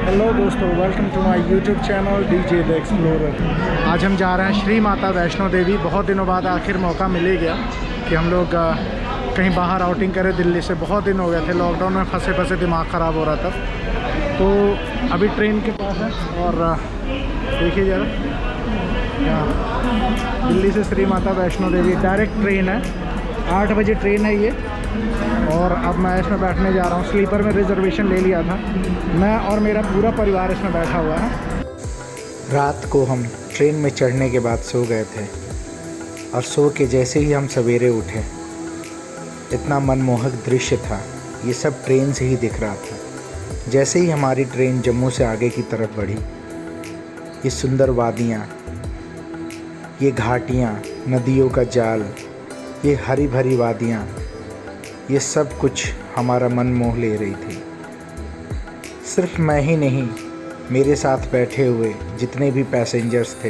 Hello दोस्तों, welcome to my YouTube channel DJ the explorer. आज हम जा रहे हैं श्री माता वैष्णो देवी। बहुत दिनों बाद आखिर मौका मिले गया कि हम लोग कहीं बाहर आउटिंग करें। दिल्ली से बहुत दिन हो गए थे, लॉकडाउन में फंसे फंसे दिमाग ख़राब हो रहा था। तो अभी ट्रेन के पास है और देखिए ज़रा, दिल्ली से श्री माता वैष्णो देवी डायरेक्ट ट्रेन है। 8 बजे ट्रेन है ये, और अब मैं इसमें बैठने जा रहा हूँ। स्लीपर में रिजर्वेशन ले लिया था। मैं और मेरा पूरा परिवार इसमें बैठा हुआ है। रात को हम ट्रेन में चढ़ने के बाद सो गए थे, और सो के जैसे ही हम सवेरे उठे, इतना मनमोहक दृश्य था। ये सब ट्रेन से ही दिख रहा था। जैसे ही हमारी ट्रेन जम्मू से आगे की तरफ बढ़ी, ये सुंदर वादियाँ, ये घाटियाँ, नदियों का जाल, ये हरी भरी वादियाँ, ये सब कुछ हमारा मन मोह ले रही थी। सिर्फ मैं ही नहीं, मेरे साथ बैठे हुए जितने भी पैसेंजर्स थे,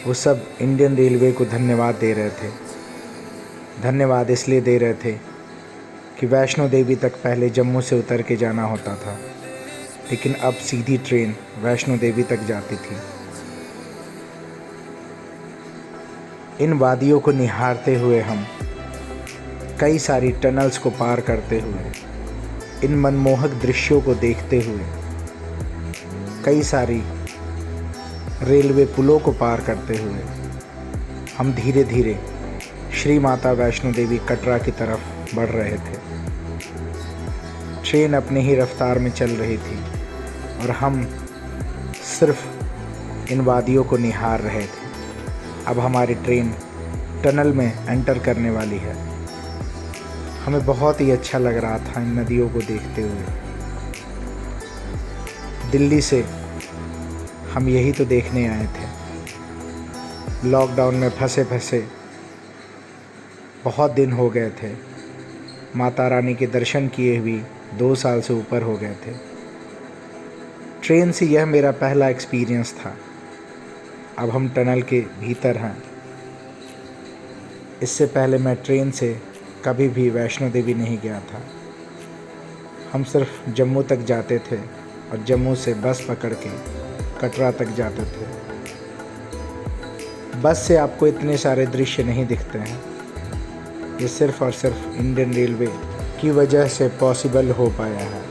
वो सब इंडियन रेलवे को धन्यवाद दे रहे थे। धन्यवाद इसलिए दे रहे थे कि वैष्णो देवी तक पहले जम्मू से उतर के जाना होता था, लेकिन अब सीधी ट्रेन वैष्णो देवी तक जाती थी। इन वादियों को निहारते हुए हम कई सारी टनल्स को पार करते हुए, इन मनमोहक दृश्यों को देखते हुए, कई सारी रेलवे पुलों को पार करते हुए हम धीरे धीरे श्री माता वैष्णो देवी कटरा की तरफ बढ़ रहे थे। ट्रेन अपनी ही रफ्तार में चल रही थी और हम सिर्फ इन वादियों को निहार रहे थे। अब हमारी ट्रेन टनल में एंटर करने वाली है। हमें बहुत ही अच्छा लग रहा था इन नदियों को देखते हुए। दिल्ली से हम यही तो देखने आए थे। लॉकडाउन में फंसे फंसे बहुत दिन हो गए थे। माता रानी के दर्शन किए हुए 2 साल से ऊपर हो गए थे। ट्रेन से यह मेरा पहला एक्सपीरियंस था। अब हम टनल के भीतर हैं। इससे पहले मैं ट्रेन से कभी भी वैष्णो देवी नहीं गया था। हम सिर्फ जम्मू तक जाते थे और जम्मू से बस पकड़ के कटरा तक जाते थे। बस से आपको इतने सारे दृश्य नहीं दिखते हैं। ये सिर्फ और सिर्फ इंडियन रेलवे की वजह से पॉसिबल हो पाया है।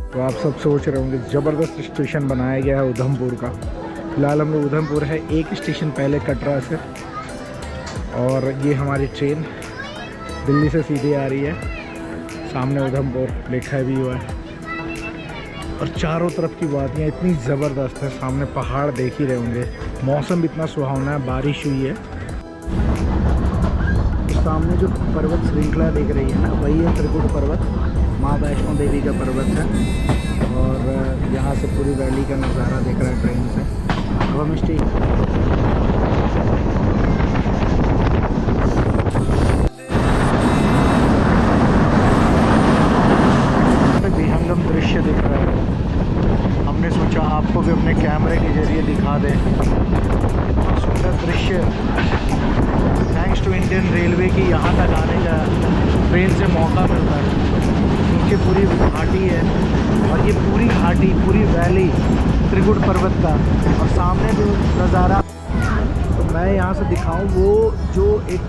तो आप सब सोच रहे होंगे, ज़बरदस्त स्टेशन बनाया गया है उधमपुर का। फिलहाल हम लोग उधमपुर है, एक स्टेशन पहले कटरा से, और ये हमारी ट्रेन दिल्ली से सीधे आ रही है। सामने उधमपुर लिखा भी हुआ है, और चारों तरफ की वादियाँ इतनी ज़बरदस्त है। सामने पहाड़ देख ही रहे होंगे। मौसम इतना सुहावना है, बारिश हुई है। सामने जो पर्वत श्रृंखला दिख रही है ना, वही है त्रिकुट पर्वत, माँ वैष्णो देवी का पर्वत है। और यहाँ से पूरी वैली का नज़ारा दिख रहा है ट्रेन से। अब हम विहंगम दृश्य दिख रहा है। हमने सोचा आपको भी अपने कैमरे के जरिए दिखा दें। सुंदर दृश्य, थैंक्स टू इंडियन रेलवे की यहाँ तक आने का ट्रेन से मौका मिलता है। नीचे पूरी घाटी है, और ये पूरी घाटी, पूरी वैली त्रिकुट पर्वत का, और सामने जो नज़ारा तो मैं यहाँ से दिखाऊं, वो जो एक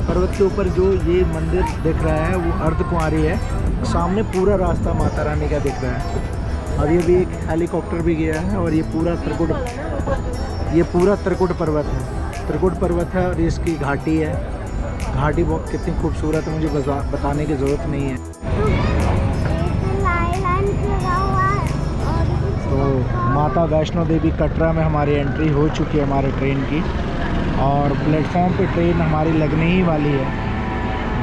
पर्वत के ऊपर जो ये मंदिर दिख रहा है, वो अर्धकुंवारी है। सामने पूरा रास्ता माता रानी का दिख रहा है। और ये भी एक हेलीकॉप्टर भी गया है, और ये पूरा त्रिकुट पर्वत है। त्रिकुट पर्वत है, और इसकी घाटी है। घाटी बहुत कितनी खूबसूरत है, मुझे बताने की ज़रूरत नहीं है। तो माता वैष्णो देवी कटरा में हमारी एंट्री हो चुकी है हमारे ट्रेन की, और प्लेटफॉर्म पे ट्रेन हमारी लगने ही वाली है।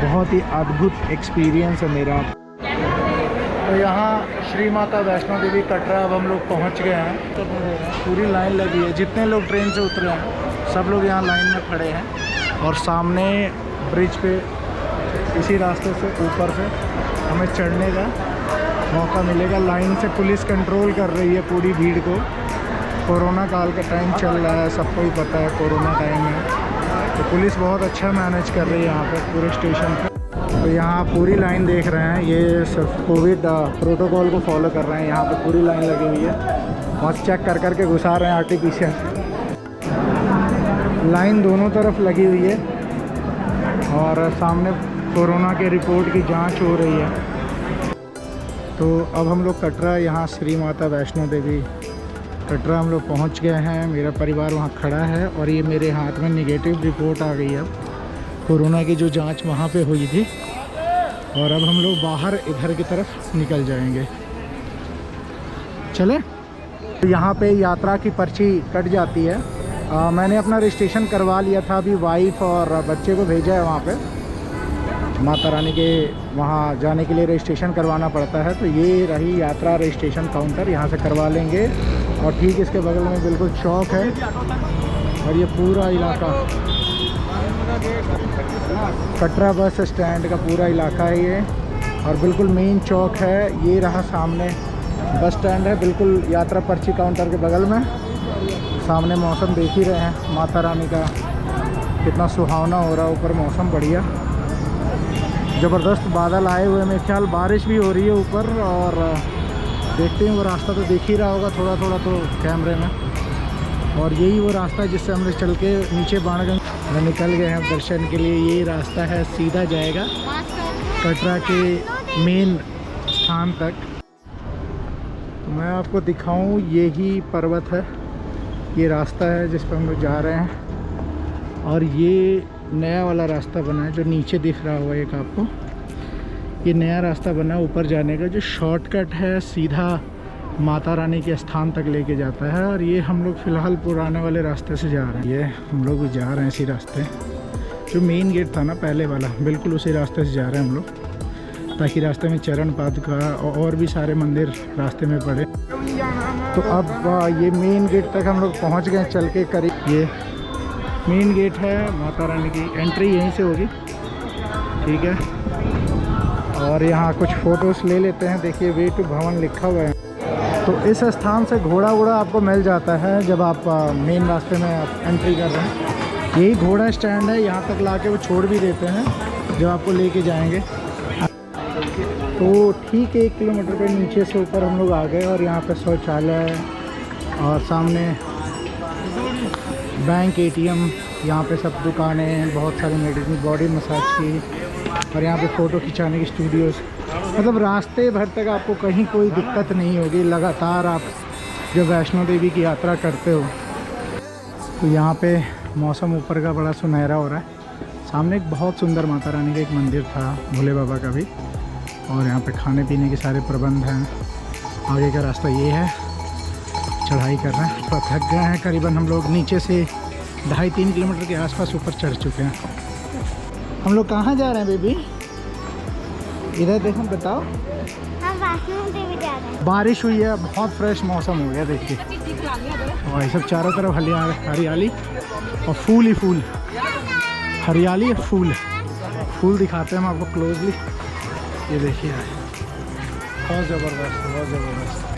बहुत ही अद्भुत एक्सपीरियंस है मेरा। तो यहाँ श्री माता वैष्णो देवी कटरा अब हम लोग पहुँच गए हैं। पूरी लाइन लगी है, जितने लोग ट्रेन से उतरे हैं सब लोग यहाँ लाइन में खड़े हैं। और सामने ब्रिज पे इसी रास्ते से ऊपर से हमें चढ़ने का मौका मिलेगा। लाइन से पुलिस कंट्रोल कर रही है पूरी भीड़ को। कोरोना काल का टाइम चल रहा है, सबको ही पता है कोरोना टाइम है, तो पुलिस बहुत अच्छा मैनेज कर रही है यहाँ पे पूरे स्टेशन पे। तो यहाँ पूरी लाइन देख रहे हैं, ये सिर्फ कोविड प्रोटोकॉल को फॉलो कर रहे हैं। यहाँ पे पूरी लाइन लगी हुई है, बस चेक कर करके घुसा रहे हैं आर्टिफिशियल। लाइन दोनों तरफ लगी हुई है और सामने कोरोना के रिपोर्ट की जांच हो रही है। तो अब हम लोग कटरा, यहाँ श्री माता वैष्णो देवी कटरा हम लोग पहुँच गए हैं। मेरा परिवार वहाँ खड़ा है और ये मेरे हाथ में नेगेटिव रिपोर्ट आ गई है कोरोना की, जो जांच वहाँ पे हुई थी। और अब हम लोग बाहर इधर की तरफ निकल जाएंगे। चले, तो यहाँ पे यात्रा की पर्ची कट जाती है। मैंने अपना रजिस्ट्रेशन करवा लिया था, अभी वाइफ और बच्चे को भेजा है वहाँ पे। माता रानी के वहाँ जाने के लिए रजिस्ट्रेशन करवाना पड़ता है। तो ये रही यात्रा रजिस्ट्रेशन काउंटर, यहाँ से करवा लेंगे। और ठीक इसके बगल में बिल्कुल चौक है और ये पूरा इलाका कटरा बस स्टैंड का पूरा इलाका है ये, और बिल्कुल मेन चौक है। ये रहा सामने बस स्टैंड है, बिल्कुल यात्रा पर्ची काउंटर के बगल में। सामने मौसम देख ही रहे हैं माता रानी का, कितना सुहावना हो रहा है। ऊपर मौसम बढ़िया, ज़बरदस्त बादल आए हुए, मेरे ख्याल बारिश भी हो रही है ऊपर। और देखते हैं, वो रास्ता तो देख ही रहा होगा थोड़ा थोड़ा तो कैमरे में। और यही वो रास्ता है जिससे हम लोग चल के नीचे बाणगंज में निकल गए हैं दर्शन के लिए। ये रास्ता है, सीधा जाएगा कटरा के मेन स्थान तक। तो मैं आपको दिखाऊं, यही पर्वत है, ये रास्ता है जिस पर हम लोग जा रहे हैं। और ये नया वाला रास्ता बना है जो नीचे दिख रहा हुआ एक आपको, ये नया रास्ता बना है ऊपर जाने का, जो शॉर्टकट है, सीधा माता रानी के स्थान तक लेके जाता है। और ये हम लोग फ़िलहाल पुराने वाले रास्ते से जा रहे हैं। ये हम लोग जा रहे हैं इसी रास्ते, जो मेन गेट था ना पहले वाला, बिल्कुल उसी रास्ते से जा रहे हैं हम लोग, ताकि रास्ते में चरण पादुका और भी सारे मंदिर रास्ते में पड़े। तो अब ये मेन गेट तक हम लोग पहुँच गए चल के करीब। ये मेन गेट है, माता रानी की एंट्री यहीं से होगी, ठीक है। और यहाँ कुछ फ़ोटोज़ ले लेते हैं। देखिए वे टू भवन लिखा हुआ है। तो इस स्थान से घोड़ा वोड़ा आपको मिल जाता है जब आप मेन रास्ते में एंट्री कर रहे हैं। यही घोड़ा स्टैंड है, यहाँ तक लाके वो छोड़ भी देते हैं जब आपको लेके जाएंगे। तो ठीक 1 किलोमीटर पे नीचे से ऊपर हम लोग आ गए और यहाँ पे शौचालय और सामने बैंक, ATM, यहाँ पे सब दुकानें, बहुत सारी मेडिसिन, बॉडी मसाज की, और यहाँ पे फ़ोटो खिंचाने की स्टूडियोज़। मतलब रास्ते भर तक आपको कहीं कोई दिक्कत नहीं होगी। लगातार आप जब वैष्णो देवी की यात्रा करते हो तो यहाँ पे मौसम ऊपर का बड़ा सुनहरा हो रहा है। सामने एक बहुत सुंदर माता रानी का एक मंदिर था, भोले बाबा का भी। और यहाँ पे खाने पीने के सारे प्रबंध हैं। आगे का रास्ता ये है, चढ़ाई कर रहे हैं, तो थक गए हैं। करीबन हम लोग नीचे से 2.5-3 किलोमीटर के आसपास ऊपर चढ़ चुके हैं। हम लोग कहाँ जा रहे हैं बेबी? इधर देखो, बताओ। हम वैष्णो देवी जा रहे हैं। बारिश हुई है, बहुत फ्रेश मौसम हो गया, देखिए। और ये सब चारों तरफ हरियाली और फूल ही फूल, हरियाली फूल। फूल दिखाते हैं हम आपको क्लोजली, ये देखिए, बहुत ज़बरदस्त, बहुत ज़बरदस्त।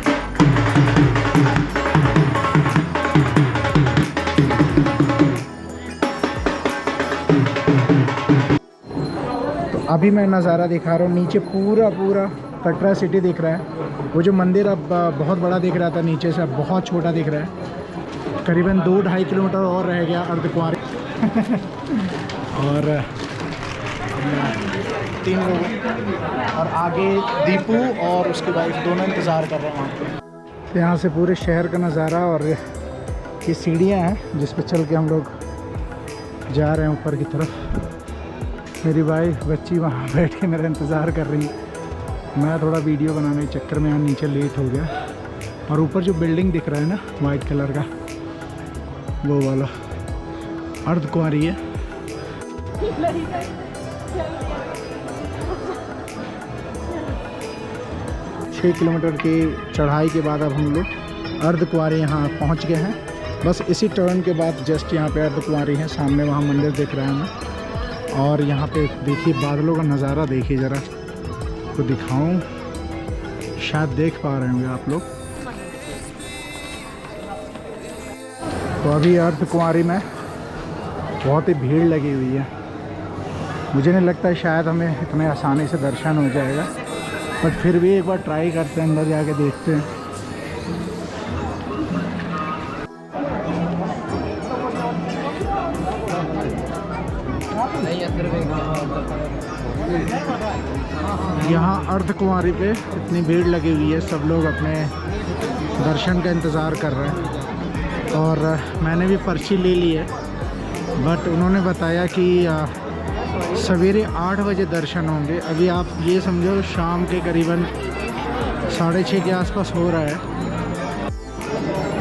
अभी मैं नज़ारा दिखा रहा हूँ, नीचे पूरा कटरा सिटी दिख रहा है। वो जो मंदिर अब बहुत बड़ा दिख रहा था, नीचे से अब बहुत छोटा दिख रहा है। करीबन 2-2.5 किलोमीटर और रह गया अर्धकुंवारी। और 3 लोग, और आगे दीपू और उसकी वाइफ दोनों इंतज़ार कर रहे हैं वहाँ पे। यहाँ से पूरे शहर का नज़ारा, और ये सीढ़ियाँ हैं जिस पर चल के हम लोग जा रहे हैं ऊपर की तरफ। मेरी वाइफ बच्ची वहाँ बैठ के मेरा इंतज़ार कर रही है। मैं थोड़ा वीडियो बनाने के चक्कर में यहाँ नीचे लेट हो गया। और ऊपर जो बिल्डिंग दिख रहा है ना वाइट कलर का, वो वाला अर्धकुंवारी है। छः किलोमीटर की चढ़ाई के बाद अब हम लोग अर्धकुंवारी यहाँ पहुँच गए हैं। बस इसी टर्न के बाद जस्ट यहाँ पे अर्धकुंवारी है। सामने वहाँ मंदिर दिख रहा है हमें। और यहाँ पे देखिए बादलों का नज़ारा देखिए ज़रा, तो दिखाऊं, शायद देख पा रहे होंगे आप लोग। तो अभी अर्धकुंवारी में बहुत ही भीड़ लगी हुई है। मुझे नहीं लगता शायद हमें इतने आसानी से दर्शन हो जाएगा, बट फिर भी एक बार ट्राई करते हैं, अंदर जाके देखते हैं। यहाँ अर्धकुंवारी पे इतनी भीड़ लगी हुई है, सब लोग अपने दर्शन का इंतज़ार कर रहे हैं। और मैंने भी पर्ची ले ली है, बट उन्होंने बताया कि सवेरे 8 बजे दर्शन होंगे। अभी आप ये समझो शाम के करीबन 6:30 के आसपास हो रहा है।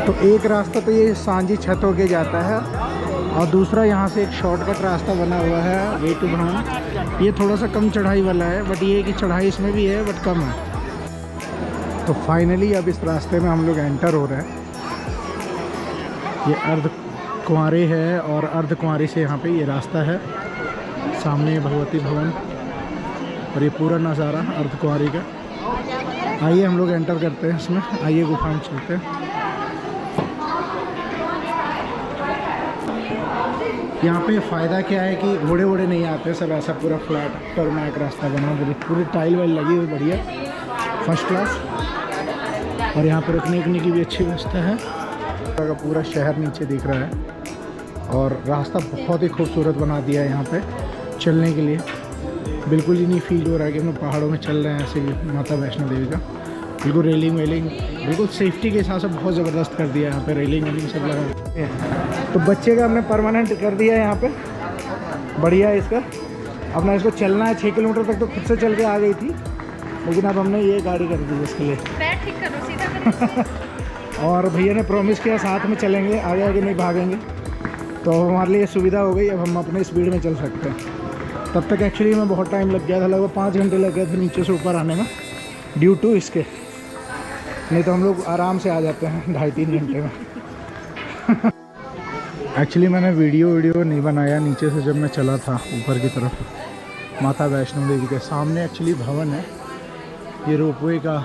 तो एक रास्ता तो ये सांझी छत होके जाता है, और दूसरा यहाँ से एक शॉर्टकट रास्ता बना हुआ है वे टू भवन। ये थोड़ा सा कम चढ़ाई वाला है, बट ये कि चढ़ाई इसमें भी है बट कम है। तो फाइनली अब इस रास्ते में हम लोग एंटर हो रहे हैं। ये अर्धकुंवारी है, और अर्धकुंवारी से यहाँ पे ये रास्ता है। सामने भगवती भवन, और ये पूरा नज़ारा अर्धकुंवारी का। आइए हम लोग एंटर करते हैं इसमें, आइए गुफा में चलते हैं। यहाँ पे फ़ायदा क्या है कि घोड़े वोड़े नहीं आते, सब ऐसा पूरा फ्लैट टर्मैक रास्ता बना, पूरी टाइल वाइल लगी हुई, बढ़िया फर्स्ट क्लास। और यहाँ पर रुकने की भी अच्छी व्यवस्था है। पूरा शहर नीचे दिख रहा है, और रास्ता बहुत ही खूबसूरत बना दिया है यहाँ पे चलने के लिए। बिल्कुल ही नहीं फील हो रहा है कि हम लोग पहाड़ों में चल रहे हैं ऐसे ही। माता वैष्णो देवी का बिल्कुल रेलिंग वेलिंग बिल्कुल सेफ्टी के हिसाब से बहुत ज़बरदस्त कर दिया है यहाँ पे, रेलिंग वेलिंग सब लगा। तो बच्चे का हमने परमानेंट कर दिया है यहाँ पे, बढ़िया है इसका। अपना इसको चलना है 6 किलोमीटर तक, तो खुद से चल के आ गई थी, लेकिन अब हमने ये गाड़ी कर दी इसके लिए। और भैया ने प्रॉमिस किया साथ में चलेंगे, आगे आगे नहीं भागेंगे, तो हमारे लिए सुविधा हो गई। अब हम अपने स्पीड में चल सकते हैं। तब तक एक्चुअली में बहुत टाइम लग गया था, लगभग 5 घंटे लग गए थे नीचे से ऊपर आने में, ड्यू टू इसके। नहीं तो हम लोग आराम से आ जाते हैं 2.5-3 घंटे में। एक्चुअली मैंने वीडियो नहीं बनाया नीचे से, जब मैं चला था ऊपर की तरफ माता वैष्णो देवी के सामने एक्चुअली भवन है। ये रोपवे का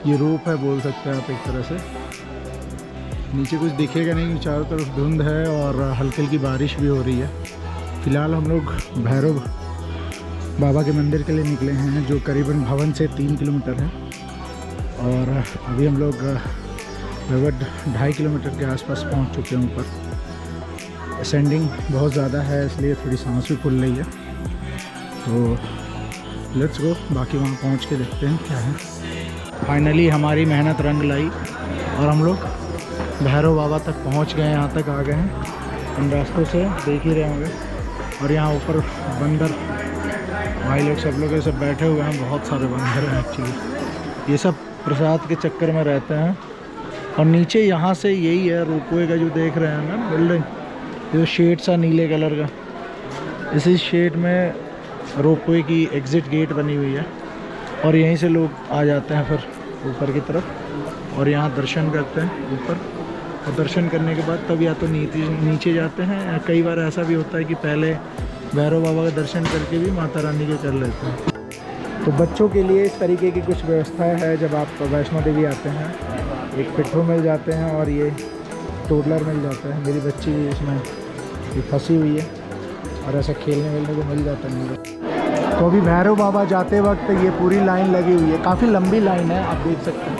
ये रोप है बोल सकते हैं आप एक तरह से। नीचे कुछ दिखेगा नहीं, चारों तरफ धुंध है और हल्की हल्की बारिश भी हो रही है। फ़िलहाल हम लोग भैरव बाबा के मंदिर के लिए निकले हैं, जो करीबन भवन से 3 किलोमीटर है। और अभी हम लोग लगभग 2.5 किलोमीटर के आसपास पहुंच चुके हैं ऊपर। असेंडिंग बहुत ज़्यादा है, इसलिए थोड़ी सांस भी फूल रही है। तो लेट्स गो, बाकी वहाँ पहुँच के देखते हैं क्या है। फाइनली हमारी मेहनत रंग लाई, और हम लोग भैरव बाबा तक पहुँच गए, यहाँ तक आ गए हैं। इन रास्तों से देख ही रहे होंगे। और यहाँ ऊपर बंदर भाई लोग सब लोग ऐसे बैठे हुए हैं, बहुत सारे बंदर हैं एक्चुअली। ये सब प्रसाद के चक्कर में रहते हैं। और नीचे यहाँ से यही है रोपवे का जो देख रहे हैं ना बिल्डिंग, जो शेड सा नीले कलर का, इसी शेड में रोपवे की एग्ज़िट गेट बनी हुई है। और यहीं से लोग आ जाते हैं फिर ऊपर की तरफ, और यहाँ दर्शन करते हैं ऊपर। और दर्शन करने के बाद तब या तो नीचे जाते हैं, या कई बार ऐसा भी होता है कि पहले भैरव बाबा का दर्शन करके भी माता रानी के कर लेते हैं। तो बच्चों के लिए इस तरीके की कुछ व्यवस्था है। जब आप वैष्णो देवी आते हैं, एक पिट्ठू मिल जाते हैं और ये टोडलर मिल जाता है। मेरी बच्ची इसमें फंसी हुई है, और ऐसा खेलने वेलने को मिल जाता है मेरा। तो अभी भैरव बाबा जाते वक्त ये पूरी लाइन लगी हुई है, काफ़ी लंबी लाइन है, आप देख सकते हैं।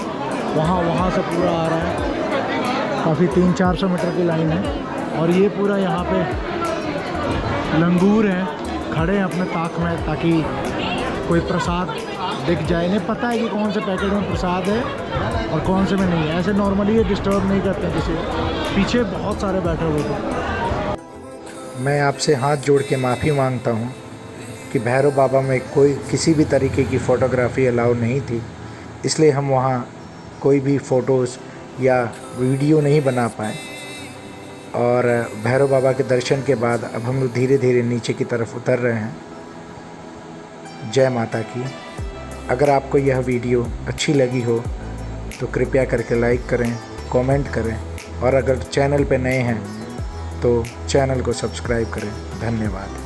वहाँ से पूरा आ रहा है, काफ़ी 300-400 मीटर की लाइन है। और ये पूरा यहाँ पे लंगूर हैं, खड़े हैं अपने ताक में, ताकि कोई प्रसाद दिख जाए। इन्हें पता है कि कौन से पैकेट में प्रसाद है और कौन से में नहीं है। ऐसे नॉर्मली ये डिस्टर्ब नहीं करते किसी को। पीछे बहुत सारे बैठे हुए थे। मैं आपसे हाथ जोड़ के माफ़ी मांगता हूँ कि भैरव बाबा में कोई किसी भी तरीके की फ़ोटोग्राफ़ी अलाउ नहीं थी, इसलिए हम वहाँ कोई भी फ़ोटोज़ या वीडियो नहीं बना पाए। और भैरव बाबा के दर्शन के बाद अब हम लोग धीरे धीरे नीचे की तरफ उतर रहे हैं। जय माता की। अगर आपको यह वीडियो अच्छी लगी हो तो कृपया करके लाइक करें, कमेंट करें, और अगर चैनल पे नए हैं तो चैनल को सब्सक्राइब करें। धन्यवाद।